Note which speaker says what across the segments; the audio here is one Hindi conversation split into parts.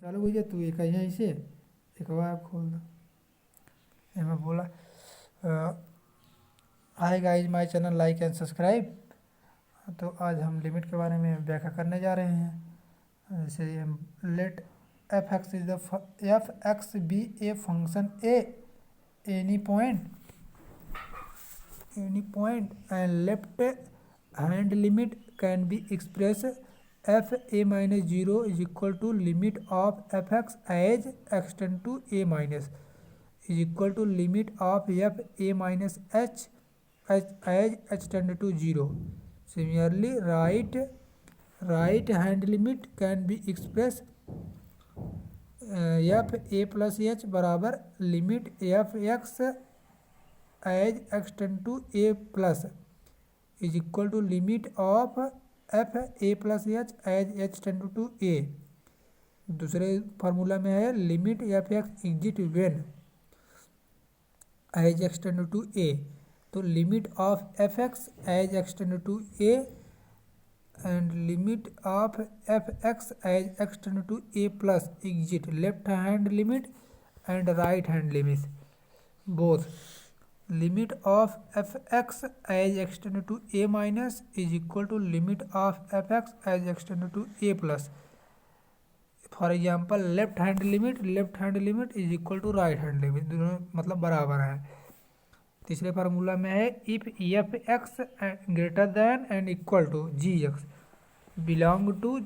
Speaker 1: चलो भैया तू एक यहीं से एक बार खोल दो। ये मैं बोला hi guys my channel like and subscribe. तो आज हम लिमिट के बारे में व्याख्या करने जा रहे हैं। जैसे let f x is the f x be a function a any point and left hand limit can be express f a minus zero is equal to limit of f x as extend to a minus is equal to limit of f a minus h as h tend to 0. Similarly, right hand limit can be expressed f a plus h बराबर limit f x as x tend to a plus is equal to limit of f a plus h as h tend to a. दूसरे फार्मूला में है limit f x exist when as extend to a. तो limit of f x as extend to a and limit of f x as extend to a plus exist left hand limit and right hand limit both. Limit of f x as extend to a minus is equal to limit of f x as extend to a plus. For example left hand limit is equal to right hand limit, दोनों मतलब बराबर है। तीसरे फार्मूला में है if f x greater than and equal to g x belong to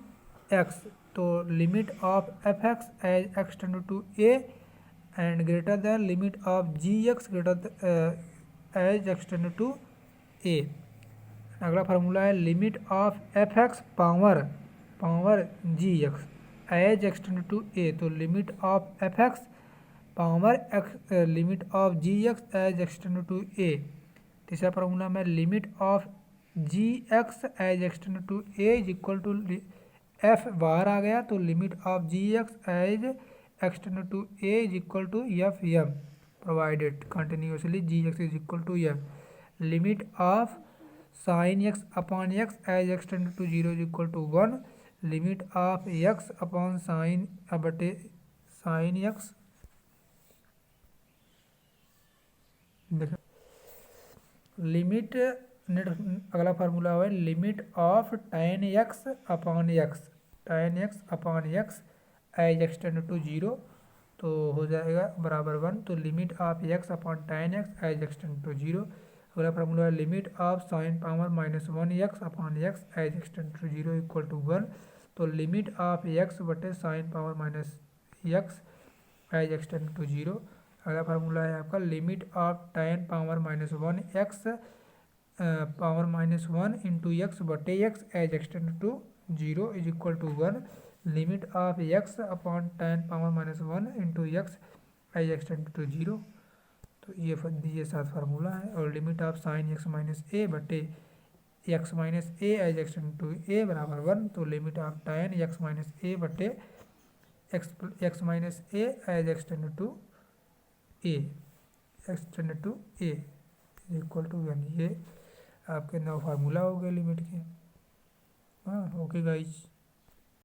Speaker 1: x, तो limit of f x as extend to a and greater than limit of g x greater as extend to a. अगला फार्मूला है limit of f x power g x as extend to a, तो limit of f x power x limit of g x as extend to a. तीसरा फार्मूला में limit of g x as extend to a is equal to f बाहर आ गया तो limit of g x as extend to a is equal to f m provided continuously g x is equal to f. Limit of sine x upon x as extend to zero is equal to 1। Limit of x upon sine बटे साइन एक्स लिमिट अगला फार्मूला है limit of tan x upon x as extend to zero, तो हो जाएगा बराबर 1। तो limit of x upon tan x as extend to zero. अगला फार्मूला है limit of sine power minus 1x upon x as extend to zero equal to 1। तो लिमिट ऑफ x बटे sine power minus x as extend to zero. अगला फार्मूला है आपका limit of tan power minus 1x power minus 1 into x बटे x as extend to zero is equal to 1। Limit of x upon tan power minus 1 into x as extend to zero. तो ये 7 फार्मूला है। और limit of sine x minus a बटे x minus a as extend to a बराबर 1। तो limit of tan x minus a बटे x minus a as extend to a equal to 1। ये आपके 9 फार्मूला हो गए लिमिट के। हाँ ओके गाइज।